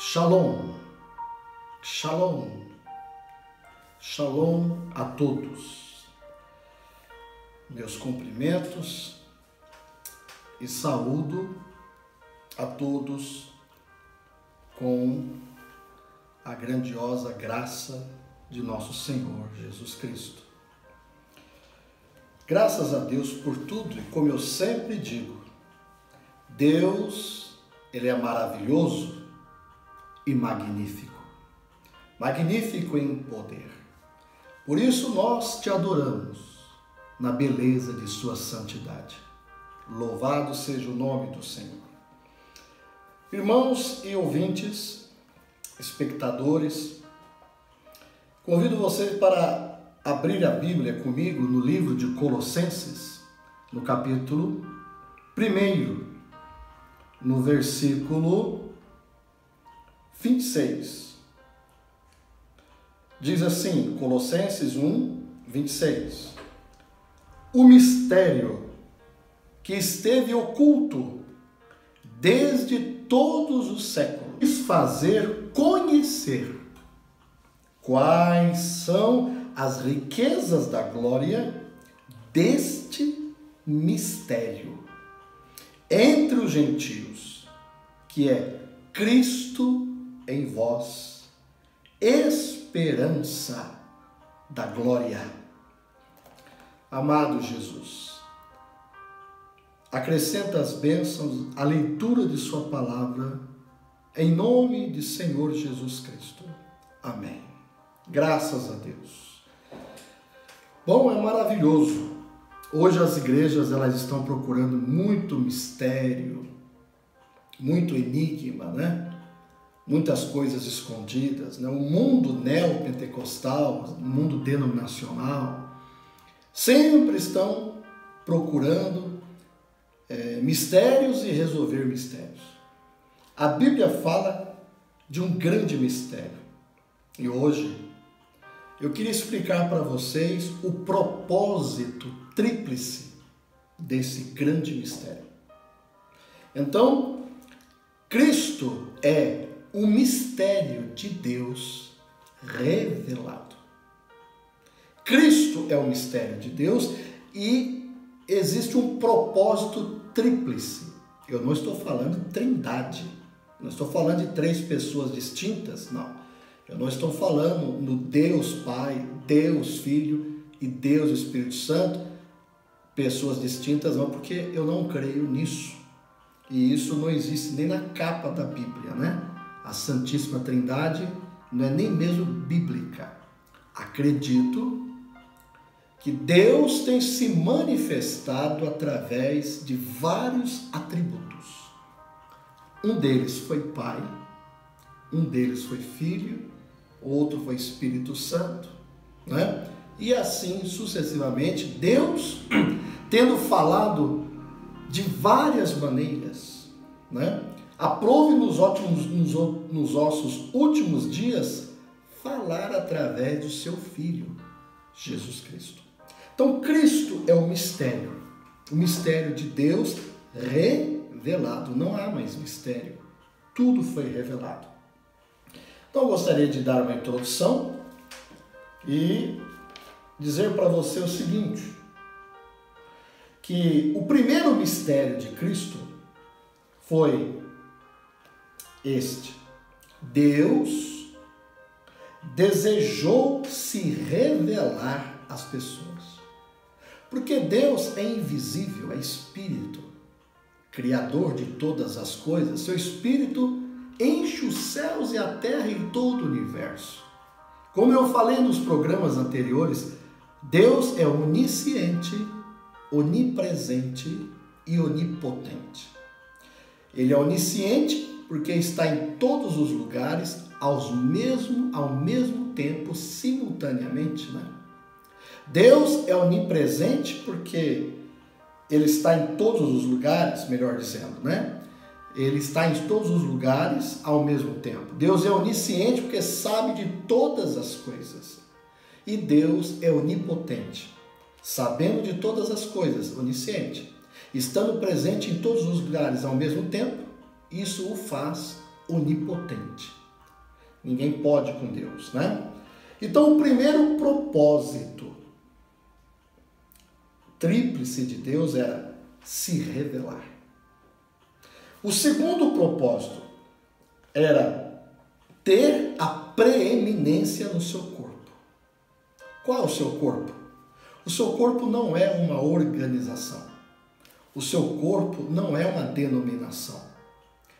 Shalom, shalom, shalom a todos. Meus cumprimentos e saúdo a todos com a grandiosa graça de nosso Senhor Jesus Cristo. Graças a Deus por tudo, e como eu sempre digo, Deus, Ele é maravilhoso e magnífico. Magnífico em poder. Por isso nós te adoramos na beleza de sua santidade. Louvado seja o nome do Senhor. Irmãos e ouvintes, espectadores, convido vocês para abrir a Bíblia comigo no livro de Colossenses, no capítulo 1, no versículo 26. Diz assim, Colossenses 1, 26. O mistério que esteve oculto desde todos os séculos, quis fazer conhecer quais são as riquezas da glória deste mistério entre os gentios, que é Cristo em vós, esperança da glória. Amado Jesus, acrescenta as bênçãos à leitura de sua palavra, em nome de Senhor Jesus Cristo. Amém. Graças a Deus. Bom, é maravilhoso. Hoje as igrejas elas estão procurando muito mistério, muito enigma, né? Muitas coisas escondidas, né? O mundo neopentecostal, o mundo denominacional, sempre estão procurando mistérios e resolver mistérios. A Bíblia fala de um grande mistério. E hoje eu queria explicar para vocês o propósito tríplice desse grande mistério. Então, Cristo é o mistério de Deus revelado. Cristo é o mistério de Deus e existe um propósito tríplice. Eu não estou falando de trindade, não estou falando de três pessoas distintas, não. Eu não estou falando no Deus Pai, Deus Filho e Deus Espírito Santo, pessoas distintas, não, porque eu não creio nisso. E isso não existe nem na capa da Bíblia, né? A Santíssima Trindade não é nem mesmo bíblica. Acredito que Deus tem se manifestado através de vários atributos. Um deles foi Pai, um deles foi Filho, outro foi Espírito Santo, né? E assim sucessivamente, Deus, tendo falado de várias maneiras, né? Aprove nos nossos últimos dias falar através do seu Filho, Jesus Cristo. Então, Cristo é o mistério de Deus revelado. Não há mais mistério, tudo foi revelado. Então, eu gostaria de dar uma introdução e dizer para você o seguinte, que o primeiro mistério de Cristo foi este: Deus desejou se revelar às pessoas. Porque Deus é invisível, é Espírito, Criador de todas as coisas. Seu Espírito enche os céus e a terra e todo o universo. Como eu falei nos programas anteriores, Deus é onisciente, onipresente e onipotente. Ele é onisciente porque está em todos os lugares ao mesmo tempo, simultaneamente, né? Deus é onipresente porque Ele está em todos os lugares, melhor dizendo, né? Ele está em todos os lugares ao mesmo tempo. Deus é onisciente porque sabe de todas as coisas. E Deus é onipotente, sabendo de todas as coisas, onisciente, estando presente em todos os lugares ao mesmo tempo, isso o faz onipotente. Ninguém pode com Deus, né? Então, o primeiro propósito tríplice de Deus era se revelar. O segundo propósito era ter a preeminência no seu corpo. Qual é o seu corpo? O seu corpo não é uma organização. O seu corpo não é uma denominação.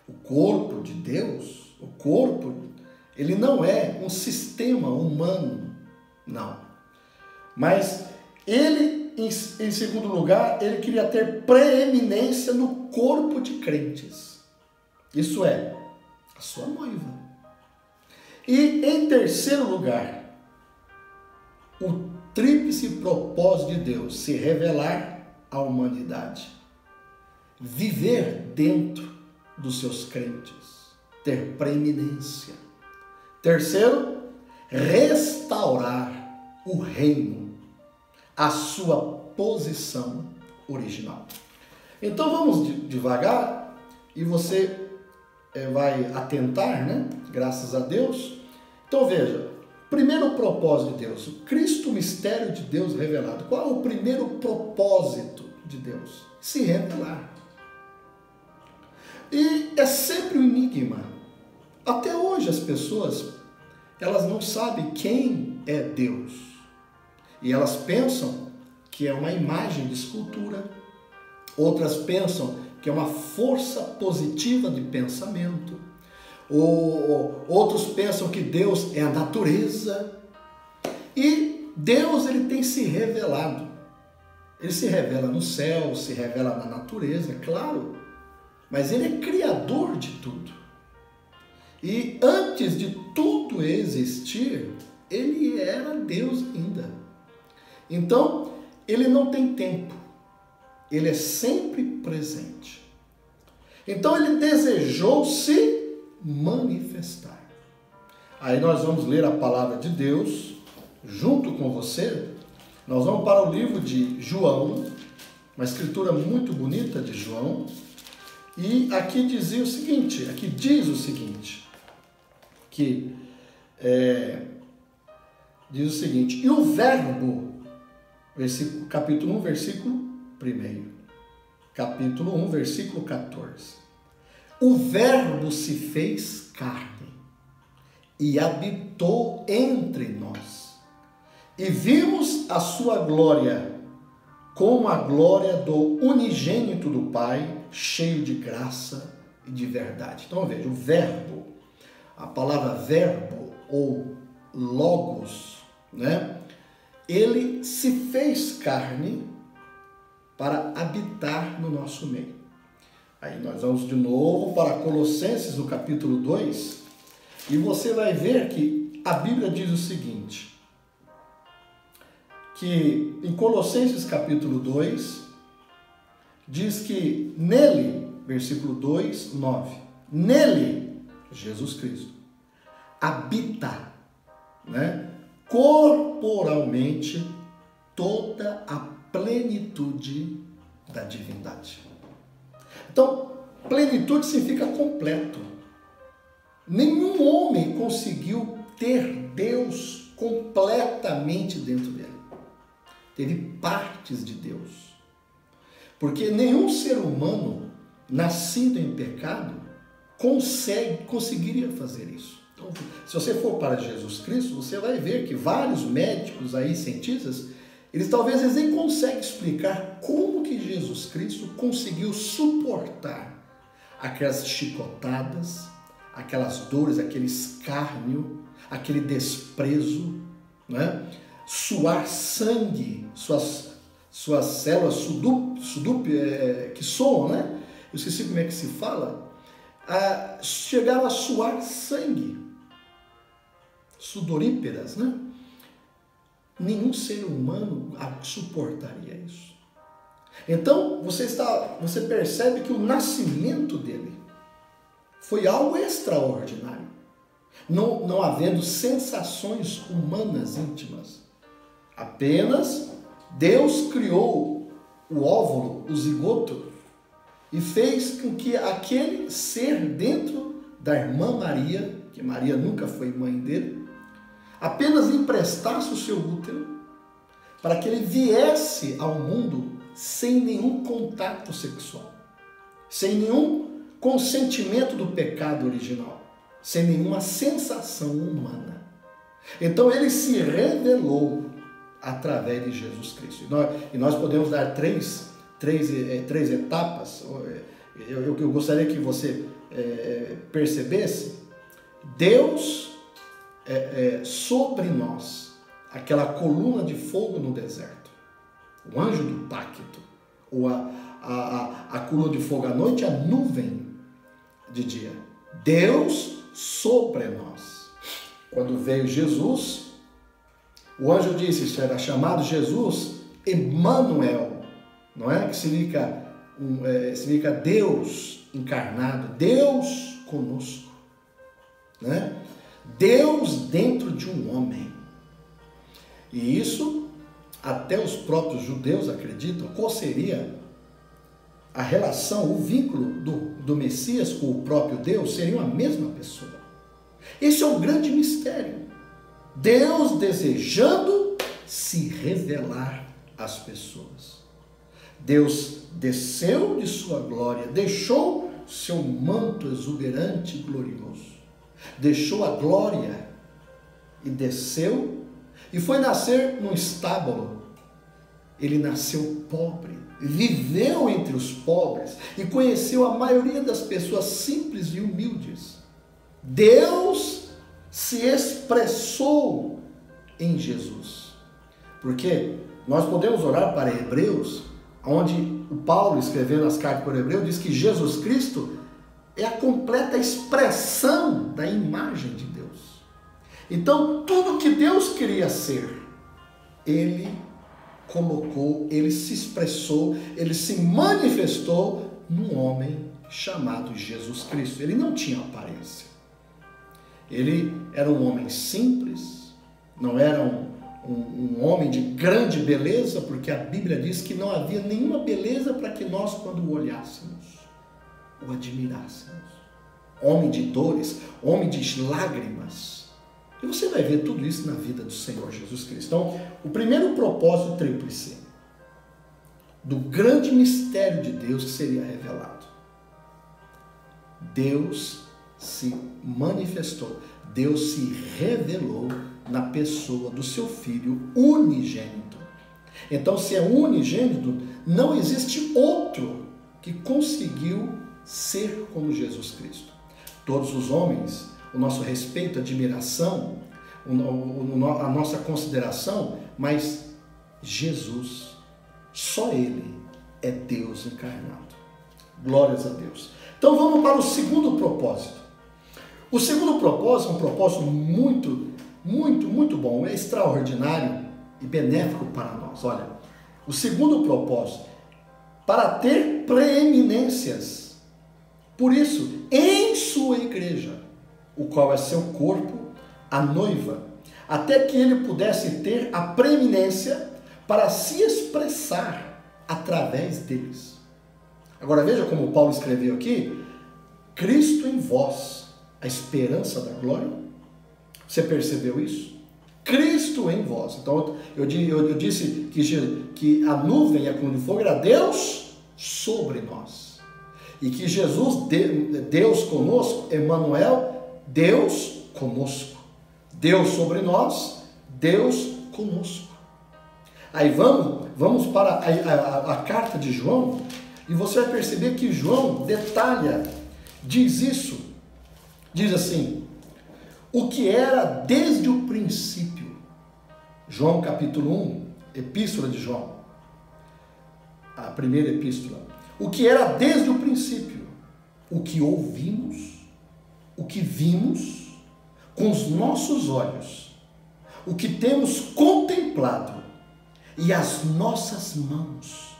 O corpo de Deus, o corpo, ele não é um sistema humano, não. Mas ele, em segundo lugar, ele queria ter preeminência no corpo de crentes. Isso é, a sua noiva. E em terceiro lugar, o tríplice propósito de Deus, se revelar à humanidade. Viver dentro dos seus crentes, ter preeminência. Terceiro, restaurar o reino, a sua posição original. Então vamos devagar e você vai atentar, né? Graças a Deus. Então veja, primeiro propósito de Deus, o Cristo, mistério de Deus revelado. Qual é o primeiro propósito de Deus? Se revelar. E é sempre um enigma. Até hoje as pessoas, elas não sabem quem é Deus. E elas pensam que é uma imagem de escultura. Outras pensam que é uma força positiva de pensamento. Ou outros pensam que Deus é a natureza. E Deus, ele tem se revelado. Ele se revela no céu, se revela na natureza, é claro. Mas ele é criador de tudo. E antes de tudo existir, ele era Deus ainda. Então, ele não tem tempo. Ele é sempre presente. Então, ele desejou se manifestar. Aí nós vamos ler a palavra de Deus junto com você. Nós vamos para o livro de João, uma escritura muito bonita de João. E aqui diz o seguinte, diz o seguinte, e o verbo, capítulo 1, versículo 1, capítulo 1, versículo 14, o verbo se fez carne e habitou entre nós, e vimos a sua glória, como a glória do unigênito do Pai, cheio de graça e de verdade. Então veja, o verbo, a palavra verbo ou logos, né? Ele se fez carne para habitar no nosso meio. Aí nós vamos de novo para Colossenses, no capítulo 2, e você vai ver que a Bíblia diz o seguinte, que em Colossenses capítulo 2, diz que nele, versículo 2, 9, nele, Jesus Cristo, habita, né, corporalmente toda a plenitude da divindade. Então, plenitude significa completo. Nenhum homem conseguiu ter Deus completamente dentro dele. Teve partes de Deus. Porque nenhum ser humano nascido em pecado conseguiria fazer isso. Então, se você for para Jesus Cristo, você vai ver que vários médicos aí, cientistas, eles nem conseguem explicar como que Jesus Cristo conseguiu suportar aquelas chicotadas, aquelas dores, aquele escárnio, aquele desprezo, né? Suar sangue, suas células que soam, né? Eu esqueci como é que se fala. Chegaram a suar sangue, sudoríperas, né? Nenhum ser humano suportaria isso. Então, você percebe que o nascimento dele foi algo extraordinário. Não havendo sensações humanas íntimas. Apenas Deus criou o óvulo, o zigoto, e fez com que aquele ser dentro da irmã Maria, que Maria nunca foi mãe dele, apenas emprestasse o seu útero para que ele viesse ao mundo sem nenhum contato sexual, sem nenhum consentimento do pecado original, sem nenhuma sensação humana. Então ele se revelou através de Jesus Cristo. E nós podemos dar três etapas. Eu gostaria que você percebesse: Deus sobre nós, aquela coluna de fogo no deserto, o anjo do pacto, ou a coluna de fogo à noite, a nuvem de dia. Deus sobre nós. Quando veio Jesus, o anjo disse, será chamado Jesus Emmanuel, não é? Que significa Deus encarnado, Deus conosco, né? Deus dentro de um homem. E isso, até os próprios judeus acreditam, qual seria a relação, o vínculo do Messias com o próprio Deus? Seriam a mesma pessoa. Esse é um grande mistério. Deus desejando se revelar às pessoas. Deus desceu de sua glória, deixou seu manto exuberante e glorioso, deixou a glória e desceu e foi nascer num estábulo. Ele nasceu pobre, viveu entre os pobres e conheceu a maioria das pessoas simples e humildes. Deus se expressou em Jesus. Porque nós podemos orar para Hebreus, onde o Paulo, escrevendo as cartas para Hebreus, diz que Jesus Cristo é a completa expressão da imagem de Deus. Então, tudo que Deus queria ser, Ele colocou, Ele se expressou, Ele se manifestou num homem chamado Jesus Cristo. Ele não tinha aparência. Ele era um homem simples, não era um homem de grande beleza, porque a Bíblia diz que não havia nenhuma beleza para que nós, quando o olhássemos, o admirássemos. Homem de dores, homem de lágrimas. E você vai ver tudo isso na vida do Senhor Jesus Cristo. Então, o primeiro propósito tríplice do grande mistério de Deus que seria revelado. Deus se manifestou, Deus se revelou na pessoa do seu Filho unigênito. Então, se é unigênito, não existe outro que conseguiu ser como Jesus Cristo. Todos os homens, o nosso respeito, admiração, a nossa consideração, mas Jesus, só Ele é Deus encarnado. Glórias a Deus. Então vamos para o segundo propósito. O segundo propósito é um propósito muito bom, é extraordinário e benéfico para nós. Olha, o segundo propósito, para ter preeminências. Por isso, em sua igreja, o qual é seu corpo, a noiva, até que ele pudesse ter a preeminência para se expressar através deles. Agora veja como Paulo escreveu aqui: Cristo em vós, a esperança da glória. Você percebeu isso? Cristo em vós. Então eu disse que a nuvem e a coluna de fogo era Deus sobre nós. E que Jesus, Deus conosco, Emmanuel, Deus conosco. Deus sobre nós, Deus conosco. Aí vamos para a carta de João, e você vai perceber que João detalha, diz isso, diz assim: o que era desde o princípio. João capítulo 1, epístola de João, a primeira epístola. O que era desde o princípio, o que ouvimos, o que vimos com os nossos olhos, o que temos contemplado e as nossas mãos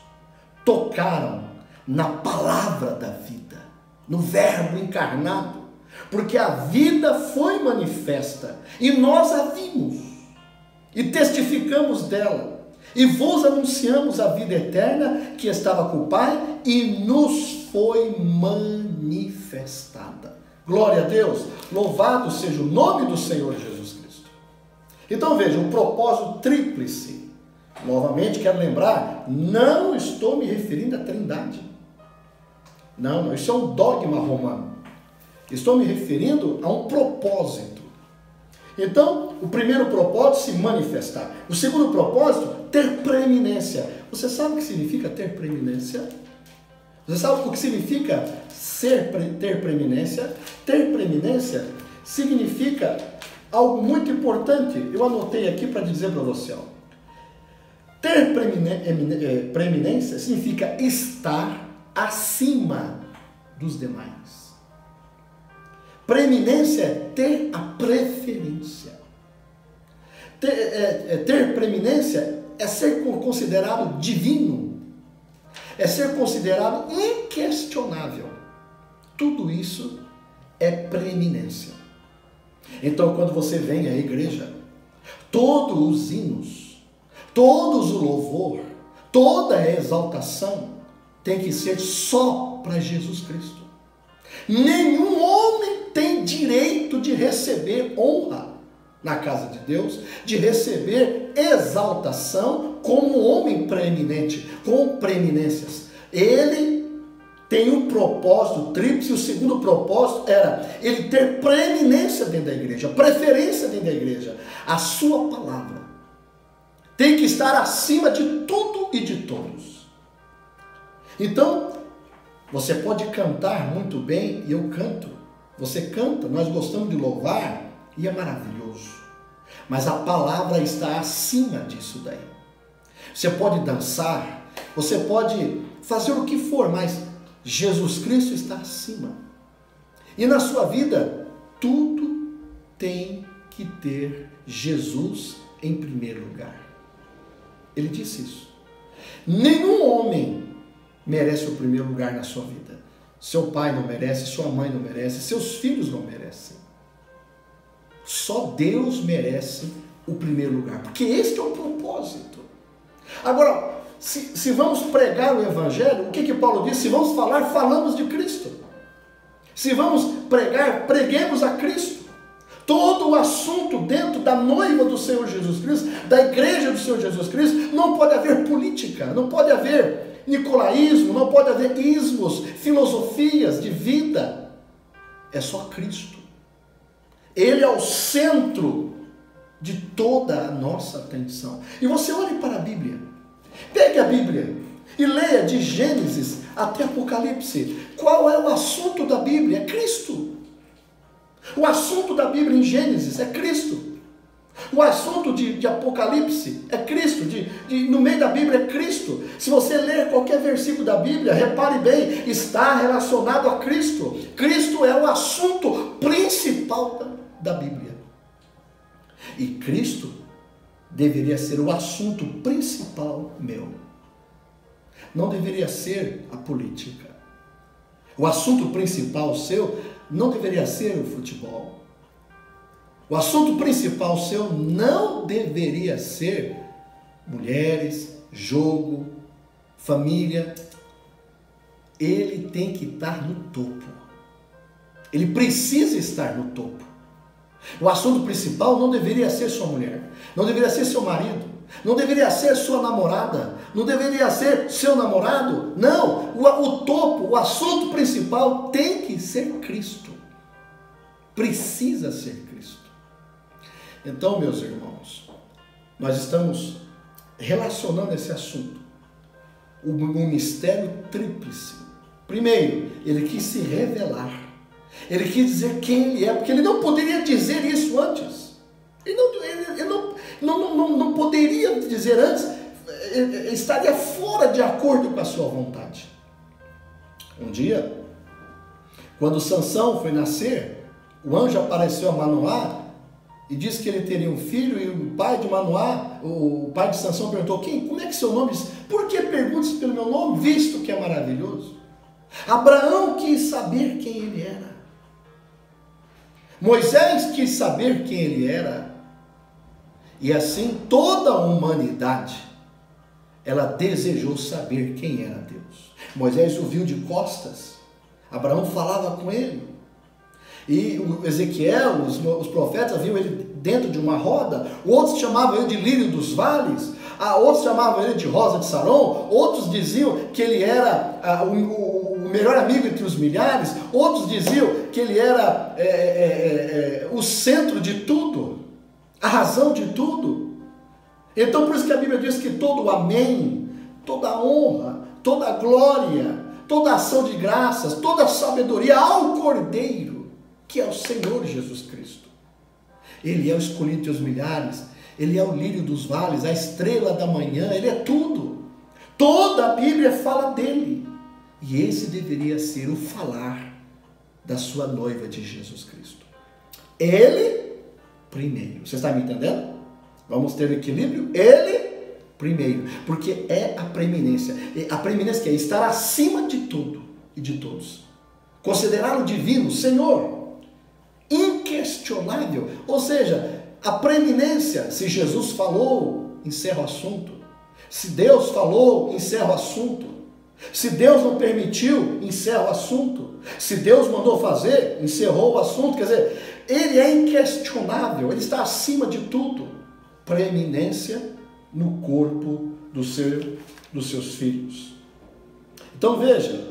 tocaram na palavra da vida, no Verbo encarnado, porque a vida foi manifesta e nós a vimos e testificamos dela. E vos anunciamos a vida eterna que estava com o Pai e nos foi manifestada. Glória a Deus. Louvado seja o nome do Senhor Jesus Cristo. Então veja, o propósito tríplice. Novamente quero lembrar, não estou me referindo à Trindade. Não, isso é um dogma romano. Estou me referindo a um propósito. Então, o primeiro propósito, se manifestar. O segundo propósito, ter preeminência. Você sabe o que significa ter preeminência? Você sabe o que significa ter preeminência? Ter preeminência significa algo muito importante. Eu anotei aqui para dizer para você. Ter preeminência significa estar acima dos demais. Preeminência é ter a preferência. Ter preeminência é ser considerado divino. É ser considerado inquestionável. Tudo isso é preeminência. Então, quando você vem à igreja, todos os hinos, todos o louvor, toda a exaltação tem que ser só para Jesus Cristo. Nenhum homem tem direito de receber honra na casa de Deus, de receber exaltação como homem preeminente, com preeminências. Ele tem um propósito tríplice. O segundo propósito era ele ter preeminência dentro da igreja, preferência dentro da igreja. A sua palavra tem que estar acima de tudo e de todos. Então, você pode cantar muito bem, e eu canto. Você canta, nós gostamos de louvar, e é maravilhoso. Mas a palavra está acima disso daí. Você pode dançar, você pode fazer o que for, mas Jesus Cristo está acima. E na sua vida, tudo tem que ter Jesus em primeiro lugar. Ele disse isso. Nenhum homem merece o primeiro lugar na sua vida. Seu pai não merece, sua mãe não merece, seus filhos não merecem. Só Deus merece o primeiro lugar, porque este é o propósito. Agora, se vamos pregar o Evangelho, o que Paulo diz? Se vamos falar, falamos de Cristo. Se vamos pregar, preguemos a Cristo. Todo o assunto dentro da noiva do Senhor Jesus Cristo, da igreja do Senhor Jesus Cristo, não pode haver política, não pode haver nicolaísmo, não pode haver ismos, filosofias de vida. É só Cristo. Ele é o centro de toda a nossa atenção. E você olhe para a Bíblia. Pegue a Bíblia e leia de Gênesis até Apocalipse. Qual é o assunto da Bíblia? É Cristo. O assunto da Bíblia em Gênesis é Cristo. O assunto de Apocalipse é Cristo. No meio da Bíblia é Cristo. Se você ler qualquer versículo da Bíblia, repare bem, está relacionado a Cristo. Cristo é o assunto principal da Bíblia. E Cristo deveria ser o assunto principal meu. Não deveria ser a política. O assunto principal seu não deveria ser o futebol. O assunto principal seu não deveria ser mulheres, jogo, família. Ele tem que estar no topo. Ele precisa estar no topo. O assunto principal não deveria ser sua mulher, não deveria ser seu marido, não deveria ser sua namorada, não deveria ser seu namorado. Não, o topo, o assunto principal tem que ser Cristo. Precisa ser Cristo. Então, meus irmãos, nós estamos relacionando esse assunto, o mistério tríplice. Primeiro, ele quis se revelar. Ele quis dizer quem ele é, porque ele não poderia dizer isso antes. Ele não poderia dizer antes, estaria fora de acordo com a sua vontade. Um dia, quando Sansão foi nascer, o anjo apareceu a Manoá e disse que ele teria um filho, e o pai de Manoá, o pai de Sansão perguntou: como é que seu nome? Por que perguntas pelo meu nome, visto que é maravilhoso? Abraão quis saber quem ele era. Moisés quis saber quem ele era. E assim toda a humanidade, ela desejou saber quem era Deus. Moisés o viu de costas. Abraão falava com ele. E o Ezequiel, os profetas viam ele dentro de uma roda, outros chamavam ele de lírio dos vales, outros chamavam ele de rosa de Saron, outros diziam que ele era o melhor amigo entre os milhares, outros diziam que ele era o centro de tudo, a razão de tudo. Então por isso que a Bíblia diz que todo amém, toda honra, toda glória, toda ação de graças, toda sabedoria ao Cordeiro, que é o Senhor Jesus Cristo. Ele é o escolhido entre os milhares, ele é o lírio dos vales, a estrela da manhã, ele é tudo. Toda a Bíblia fala dele. E esse deveria ser o falar da sua noiva de Jesus Cristo. Ele primeiro. Você está me entendendo? Vamos ter equilíbrio? Ele primeiro. Porque é a preeminência. A preeminência que é estar acima de tudo e de todos. Considerá-lo divino, Senhor. Inquestionável. Ou seja, a preeminência, se Jesus falou, encerra o assunto. Se Deus falou, encerra o assunto. Se Deus não permitiu, encerra o assunto. Se Deus mandou fazer, encerrou o assunto. Quer dizer, ele é inquestionável, ele está acima de tudo. Preeminência no corpo dos seus filhos. Então veja,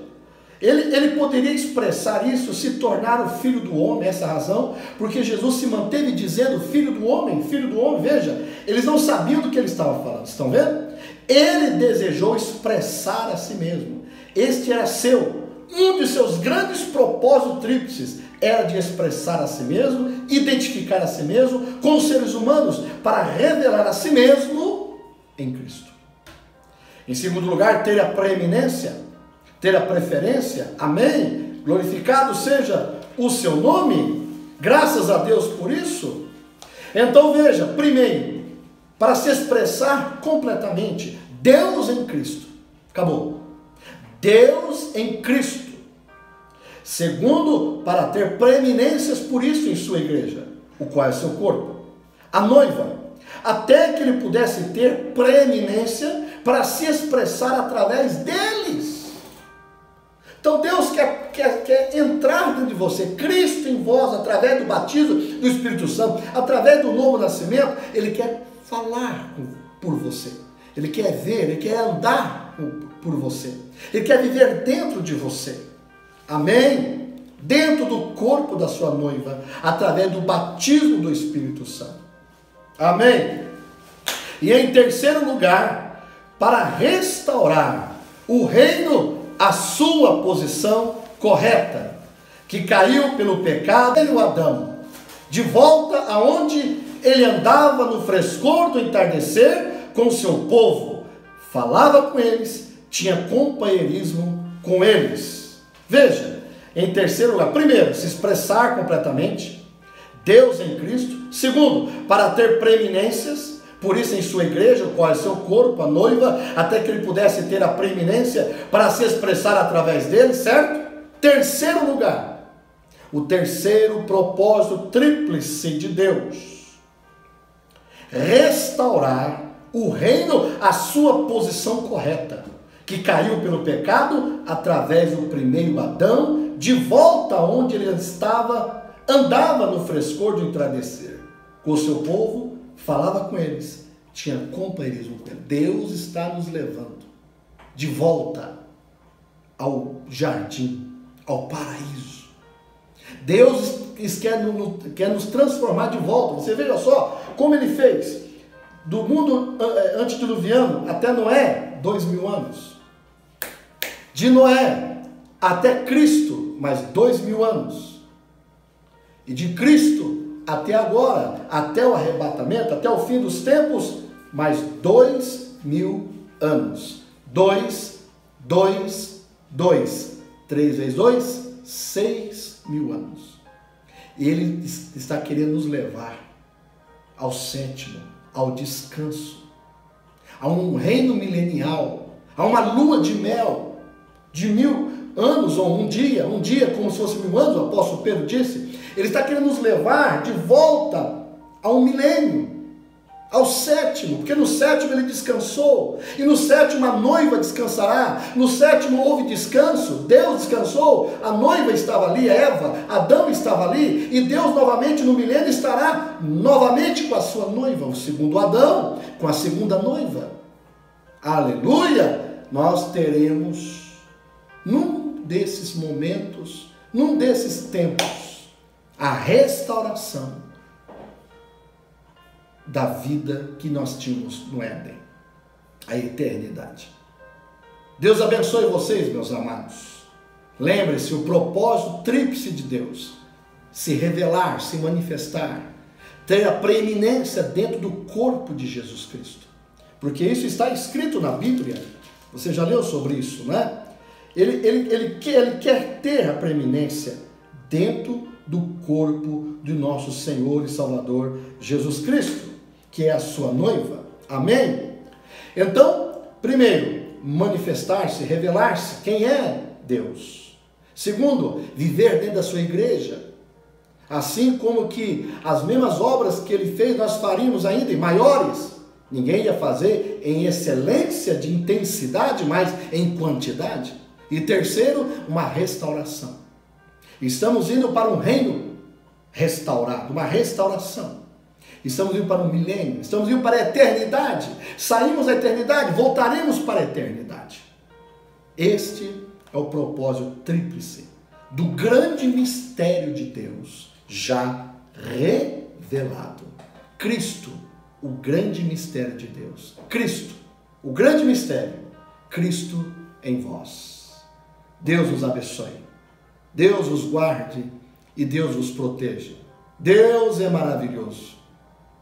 ele poderia expressar isso, se tornar o filho do homem, essa razão, porque Jesus se manteve dizendo filho do homem, veja, eles não sabiam do que ele estava falando, estão vendo? Ele desejou expressar a si mesmo, este era um de seus grandes propósitos tríplices, era de expressar a si mesmo, identificar a si mesmo com os seres humanos, para revelar a si mesmo em Cristo. Em segundo lugar, ter a preeminência, ter a preferência, amém, glorificado seja o seu nome, graças a Deus por isso. Então veja, primeiro, para se expressar completamente, Deus em Cristo, acabou, Deus em Cristo. Segundo, para ter preeminências por isso em sua igreja, o qual é seu corpo, a noiva, até que ele pudesse ter preeminência para se expressar através deles. Então Deus quer entrar dentro de você, Cristo em vós, através do batismo do Espírito Santo, através do novo nascimento, ele quer falar por você, ele quer ver, ele quer andar por você, ele quer viver dentro de você, amém? Dentro do corpo da sua noiva, através do batismo do Espírito Santo, amém? E em terceiro lugar, para restaurar o reino, a sua posição correta, que caiu pelo pecado do Adão, de volta aonde ele andava no frescor do entardecer com o seu povo, falava com eles, tinha companheirismo com eles. Veja, em terceiro lugar, primeiro, se expressar completamente, Deus em Cristo. Segundo, para ter preeminências, por isso em sua igreja, o qual é seu corpo, a noiva, até que ele pudesse ter a preeminência para se expressar através dele, certo? Terceiro lugar, o terceiro propósito tríplice de Deus, restaurar o reino à sua posição correta, que caiu pelo pecado através do primeiro Adão, de volta onde ele andava no frescor do entardecer, com o seu povo, falava com eles, tinha companheirismo com eles. Deus está nos levando de volta ao jardim, ao paraíso. Deus quer nos transformar de volta. Você veja só como ele fez do mundo antediluviano até Noé, 2000 anos. De Noé até Cristo, mais 2000 anos. E de Cristo até agora, até o arrebatamento, até o fim dos tempos, mais 2000 anos. 2, 3 vezes 2, 6.000 anos. E ele está querendo nos levar ao sétimo, ao descanso, a um reino milenial, a uma lua de mel de 1000 anos, ou um dia como se fosse 1000 anos, o apóstolo Pedro disse. Ele está querendo nos levar de volta a um milênio, ao sétimo, porque no sétimo ele descansou, e no sétimo a noiva descansará. No sétimo houve descanso, Deus descansou, a noiva estava ali, Eva, Adão estava ali, e Deus novamente no milênio estará novamente com a sua noiva, o segundo Adão, com a segunda noiva. Aleluia! Nós teremos, num desses momentos, num desses tempos, a restauração da vida que nós tínhamos no Éden, a eternidade. Deus abençoe vocês, meus amados. Lembre-se, o propósito tríplice de Deus: se revelar, se manifestar, ter a preeminência dentro do corpo de Jesus Cristo. Porque isso está escrito na Bíblia. Você já leu sobre isso, não é? Ele quer ter a preeminência dentro do corpo do nosso Senhor e Salvador Jesus Cristo, que é a sua noiva. Amém? Então, primeiro, manifestar-se, revelar-se quem é Deus. Segundo, viver dentro da sua igreja. Assim como que as mesmas obras que ele fez, nós faríamos ainda em maiores. Ninguém ia fazer em excelência de intensidade, mas em quantidade. E terceiro, uma restauração. Estamos indo para um reino restaurado, uma restauração. Estamos indo para o milênio, estamos indo para a eternidade. Saímos da eternidade, voltaremos para a eternidade. Este é o propósito tríplice do grande mistério de Deus, já revelado. Cristo, o grande mistério de Deus. Cristo, o grande mistério. Cristo em vós. Deus os abençoe. Deus os guarde e Deus os proteja. Deus é maravilhoso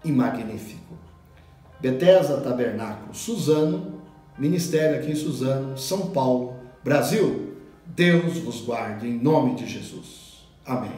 e magnífico. Bethesda Tabernáculo, Suzano, ministério aqui em Suzano, São Paulo, Brasil. Deus vos guarde em nome de Jesus. Amém.